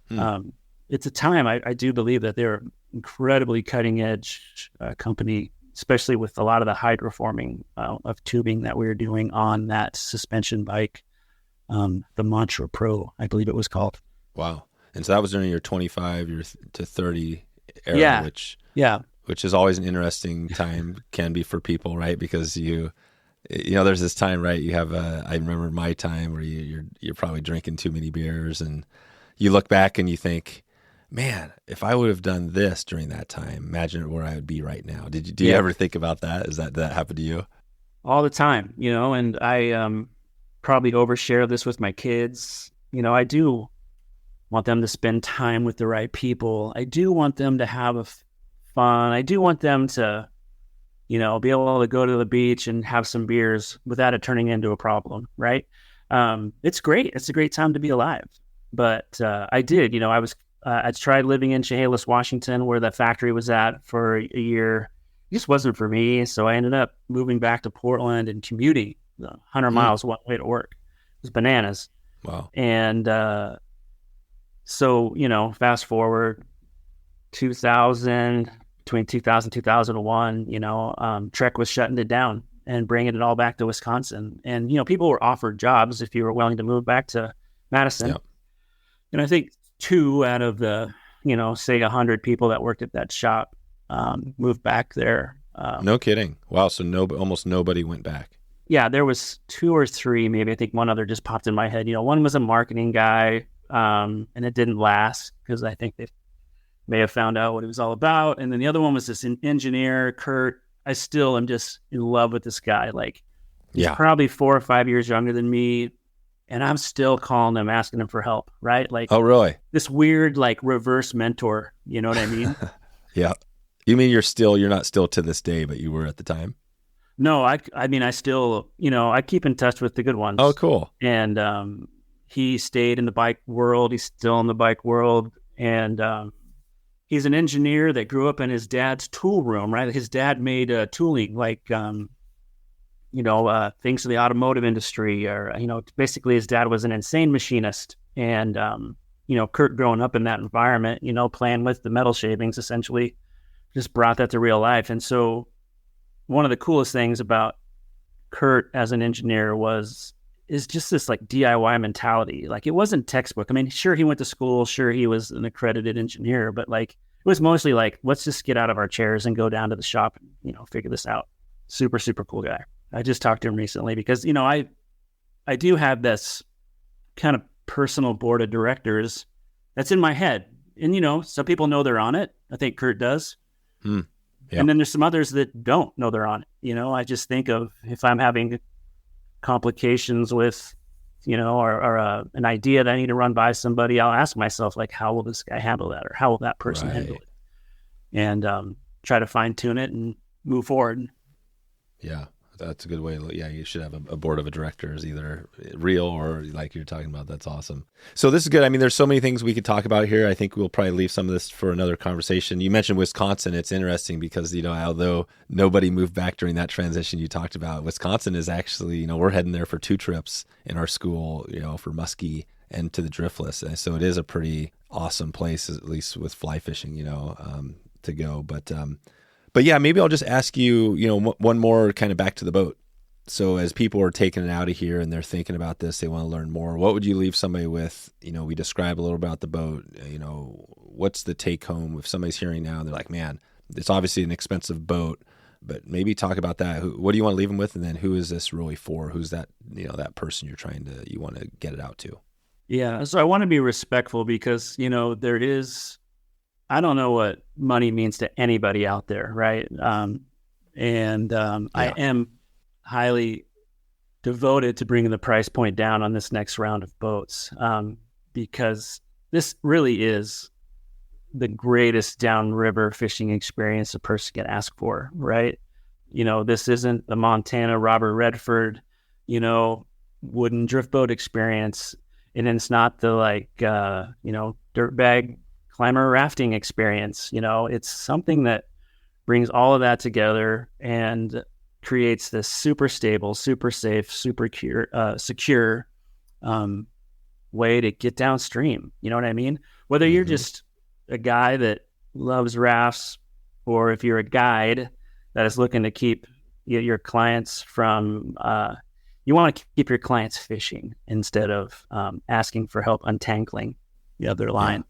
It's a time, I do believe that they're incredibly cutting edge company, especially with a lot of the hydroforming of tubing that we were doing on that suspension bike, the Mantra Pro, I believe it was called. Wow. And so that was during your 25 to 30 era, which is always an interesting time, can be for people, right? Because there's this time, right? You have I remember my time where you're probably drinking too many beers, and you look back and you think, man, if I would have done this during that time, imagine where I would be right now. Do you ever think about that? Is that happened to you? All the time, and I probably overshare this with my kids. I do want them to spend time with the right people. I do want them to have fun. I do want them to, be able to go to the beach and have some beers without it turning into a problem, right? It's great. It's a great time to be alive. But I did, I tried living in Chehalis, Washington, where the factory was at for a year. It just wasn't for me. So I ended up moving back to Portland and commuting 100 miles one way to work. It was bananas. Wow. And so, fast forward 2000, between 2000 and 2001, Trek was shutting it down and bringing it all back to Wisconsin. And, people were offered jobs if you were willing to move back to Madison. Yep. And I think 2 out of the, say 100 people that worked at that shop moved back there. No kidding. Wow. So almost nobody went back. Yeah, there was 2 or 3, maybe. I think one other just popped in my head. One was a marketing guy, and it didn't last because I think they may have found out what it was all about. And then the other one was this engineer, Kurt. I still am just in love with this guy. Like, he's probably 4 or 5 years younger than me, and I'm still calling him, asking him for help, right? Like, oh, really? This weird, like, reverse mentor. You know what I mean? Yeah. You mean you're not still to this day, but you were at the time? No, I mean, I still, I keep in touch with the good Oh, ones. cool. And he stayed in the bike world. He's still in the bike world. And he's an engineer that grew up in his dad's tool room, right? His dad made tooling, like, things for the automotive industry, or, basically his dad was an insane machinist. And, Kurt growing up in that environment, playing with the metal shavings, essentially just brought that to real life. And so one of the coolest things about Kurt as an engineer is just this like DIY mentality. Like, it wasn't textbook. I mean, sure, he went to school, sure, he was an accredited engineer, but like, it was mostly like, let's just get out of our chairs and go down to the shop and, figure this out. Super, super cool guy. I just talked to him recently because, I do have this kind of personal board of directors that's in my head. And, some people know they're on it. I think Kurt does. Yeah. And then there's some others that don't know they're on it. I just think of if I'm having complications with, or an idea that I need to run by somebody, I'll ask myself, like, how will this guy handle that? Or how will that person handle it? And try to fine tune it and move forward. Yeah. That's a good way. Yeah, you should have a board of directors, either real or like you're talking about. That's awesome. So this is good. I mean, there's so many things we could talk about here. I think we'll probably leave some of this for another conversation. You mentioned Wisconsin. It's interesting because, although nobody moved back during that transition you talked about, Wisconsin is actually, we're heading there for 2 trips in our school, for muskie and to the driftless. And so it is a pretty awesome place, at least with fly fishing, to go. But yeah, maybe I'll just ask you, one more kind of back to the boat. So as people are taking it out of here and they're thinking about this, they want to learn more. What would you leave somebody with? We describe a little about the boat. What's the take home if somebody's hearing now and they're like, man, it's obviously an expensive boat, but maybe talk about that. What do you want to leave them with? And then who is this really for? Who's that, that person you want to get it out to? Yeah. So I want to be respectful because, there is, I don't know what money means to anybody out there, right? I am highly devoted to bringing the price point down on this next round of boats, because this really is the greatest downriver fishing experience a person can ask for, right? This isn't the Montana Robert Redford, wooden drift boat experience, and it's not the dirtbag climber rafting experience. It's something that brings all of that together and creates this super stable, super safe, super secure way to get downstream. You know what I mean? Whether you're just a guy that loves rafts, or if you're a guide that is looking to keep your clients from, you want to keep your clients fishing instead of asking for help untangling the other line.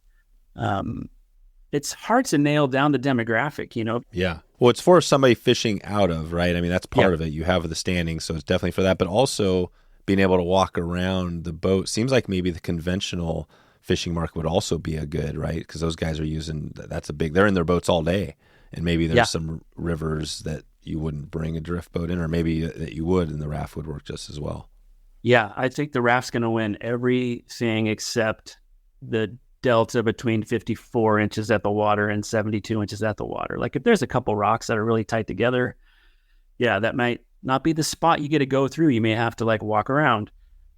It's hard to nail down the demographic, Yeah. Well, it's for somebody fishing out of, right? I mean, that's part of it. You have the standing, so it's definitely for that, but also being able to walk around the boat. Seems like maybe the conventional fishing market would also be a good, right? Because those guys are they're in their boats all day. And maybe there's some rivers that you wouldn't bring a drift boat in, or maybe that you would, and the raft would work just as well. Yeah, I think the raft's going to win everything except the delta between 54 inches at the water and 72 inches at the water. Like, if there's a couple rocks that are really tight together, that might not be the spot you get to go through. You may have to walk around.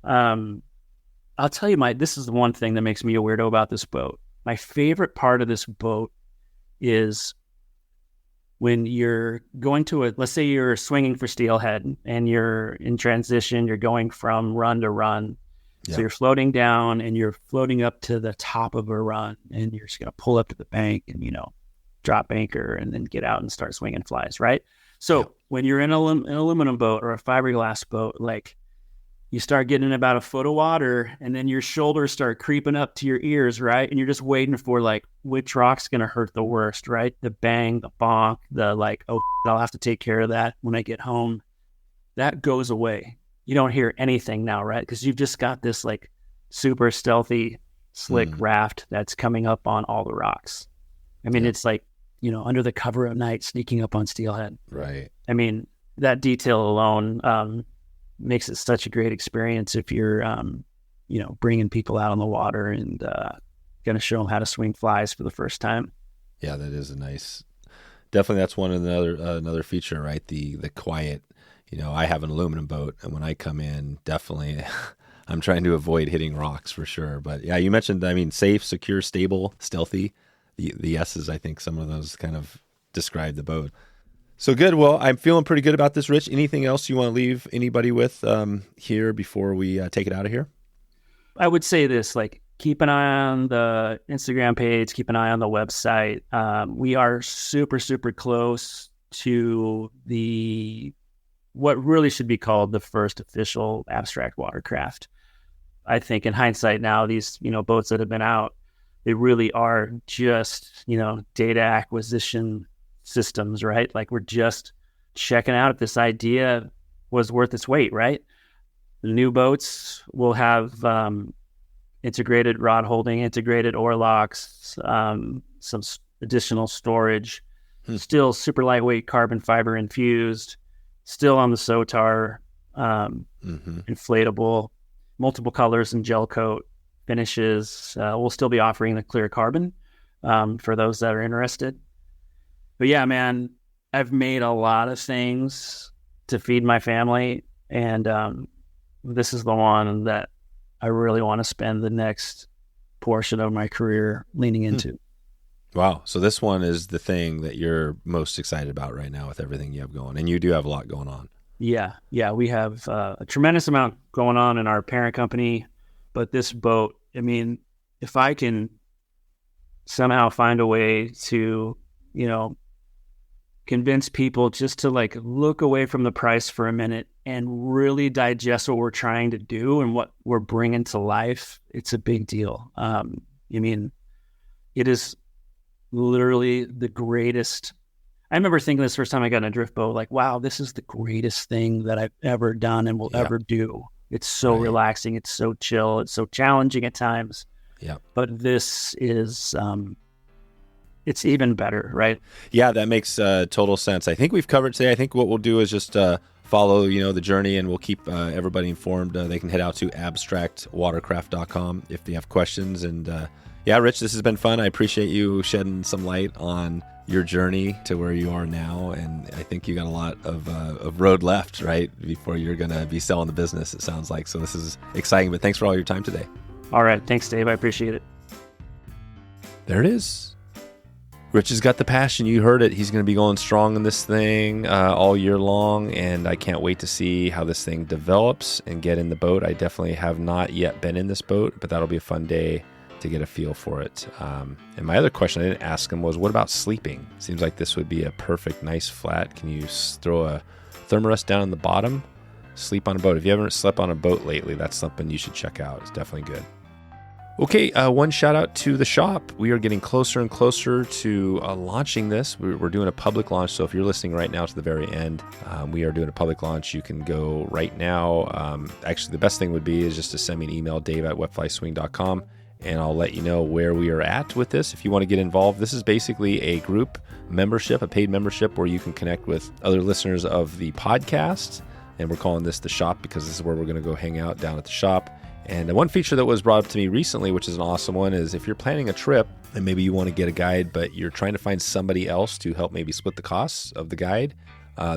I'll tell you, this is the one thing that makes me a weirdo about this boat. My favorite part of this boat is when you're going to let's say you're swinging for steelhead and you're in transition, you're going from run to run. Yeah. So you're floating down and you're floating up to the top of a run, and you're just going to pull up to the bank and, drop anchor and then get out and start swinging flies, right? So when you're in an aluminum boat or a fiberglass boat, you start getting about a foot of water, and then your shoulders start creeping up to your ears, right? And you're just waiting for which rock's going to hurt the worst, right? The bang, the bonk, I'll have to take care of that when I get home. That goes away. You don't hear anything now, right? Because you've just got this super stealthy, slick raft that's coming up on all the rocks. I mean, it's under the cover of night, sneaking up on steelhead. Right. I mean, that detail alone makes it such a great experience if you're, bringing people out on the water and going to show them how to swing flies for the first time. Yeah, that is a nice definitely that's one another feature, right? The quiet. I have an aluminum boat, and when I come in, definitely I'm trying to avoid hitting rocks for sure. But yeah, you mentioned, safe, secure, stable, stealthy. The S's, I think some of those kind of describe the boat. So good. Well, I'm feeling pretty good about this, Rich. Anything else you want to leave anybody with here before we take it out of here? I would say this, keep an eye on the Instagram page, keep an eye on the website. We are super, super close to what really should be called the first official abstract watercraft. I think in hindsight now, these, boats that have been out, they really are just, data acquisition systems, right? We're just checking out if this idea was worth its weight, right? The new boats will have integrated rod holding, integrated oar locks, some additional storage, still super lightweight carbon fiber infused, still on the SOTAR, inflatable, multiple colors and gel coat finishes. We'll still be offering the clear carbon for those that are interested. But yeah, man, I've made a lot of things to feed my family, and this is the one that I really want to spend the next portion of my career leaning into. Wow. So this one is the thing that you're most excited about right now with everything you have going. And you do have a lot going on. Yeah. We have a tremendous amount going on in our parent company. But this boat, if I can somehow find a way to, convince people just to look away from the price for a minute and really digest what we're trying to do and what we're bringing to life, it's a big deal. It is literally the greatest. I remember thinking this first time I got in a drift boat, wow, this is the greatest thing that I've ever done and will ever do. It's so relaxing. It's so chill. It's so challenging at times. Yeah. But this is, it's even better, right? Yeah, that makes total sense. I think we've covered today. I think what we'll do is just follow, the journey, and we'll keep everybody informed. They can head out to abstractwatercraft.com if they have questions. And yeah, Rich, this has been fun. I appreciate you shedding some light on your journey to where you are now. And I think you got a lot of road left, right, before you're going to be selling the business, it sounds like. So this is exciting, but thanks for all your time today. All right. Thanks, Dave. I appreciate it. There it is. Rich has got the passion. You heard it. He's going to be going strong in this thing all year long, and I can't wait to see how this thing develops and get in the boat. I definitely have not yet been in this boat, but that'll be a fun day to get a feel for it. And my other question I didn't ask him was, what about sleeping? Seems like this would be a perfect, nice flat. Can you throw a thermarest down in the bottom? Sleep on a boat. If you haven't slept on a boat lately, that's something you should check out. It's definitely good. Okay, one shout out to the shop. We are getting closer and closer to launching this. We're doing a public launch, so if you're listening right now to the very end, we are doing a public launch. You can go right now. Actually, the best thing would be is just to send me an email, dave@wetflyswing.com, and I'll let you know where we are at with this. If you want to get involved, this is basically a group membership, a paid membership where you can connect with other listeners of the podcast, and we're calling this the shop because this is where we're going to go hang out down at the shop. And one feature that was brought up to me recently, which is an awesome one, is if you're planning a trip and maybe you want to get a guide, but you're trying to find somebody else to help maybe split the costs of the guide,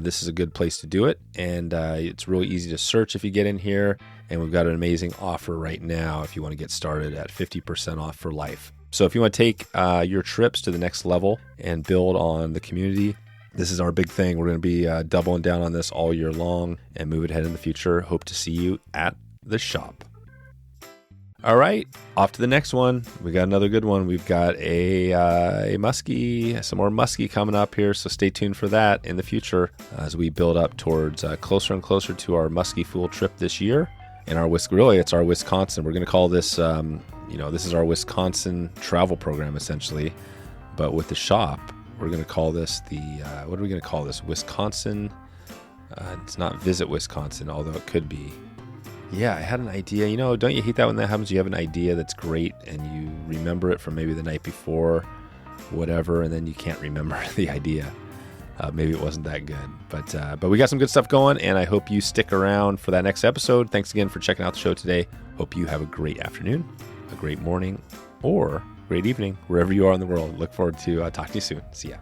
this is a good place to do it. And it's really easy to search if you get in here. And we've got an amazing offer right now if you want to get started at 50% off for life. So if you want to take your trips to the next level and build on the community, this is our big thing. We're going to be doubling down on this all year long and move it ahead in the future. Hope to see you at the shop. All right, off to the next one. We got another good one. We've got a muskie, some more muskie coming up here, so stay tuned for that in the future as we build up towards closer and closer to our muskie fool trip this year. And it's our Wisconsin. We're going to call this, this is our Wisconsin travel program essentially, but with the shop, we're going to call this what are we going to call this? Wisconsin. It's not Visit Wisconsin, although it could be. Yeah, I had an idea. Don't you hate that when that happens? You have an idea that's great and you remember it from maybe the night before, whatever, and then you can't remember the idea. Maybe it wasn't that good. But we got some good stuff going, and I hope you stick around for that next episode. Thanks again for checking out the show today. Hope you have a great afternoon, a great morning, or great evening, wherever you are in the world. Look forward to talking to you soon. See ya.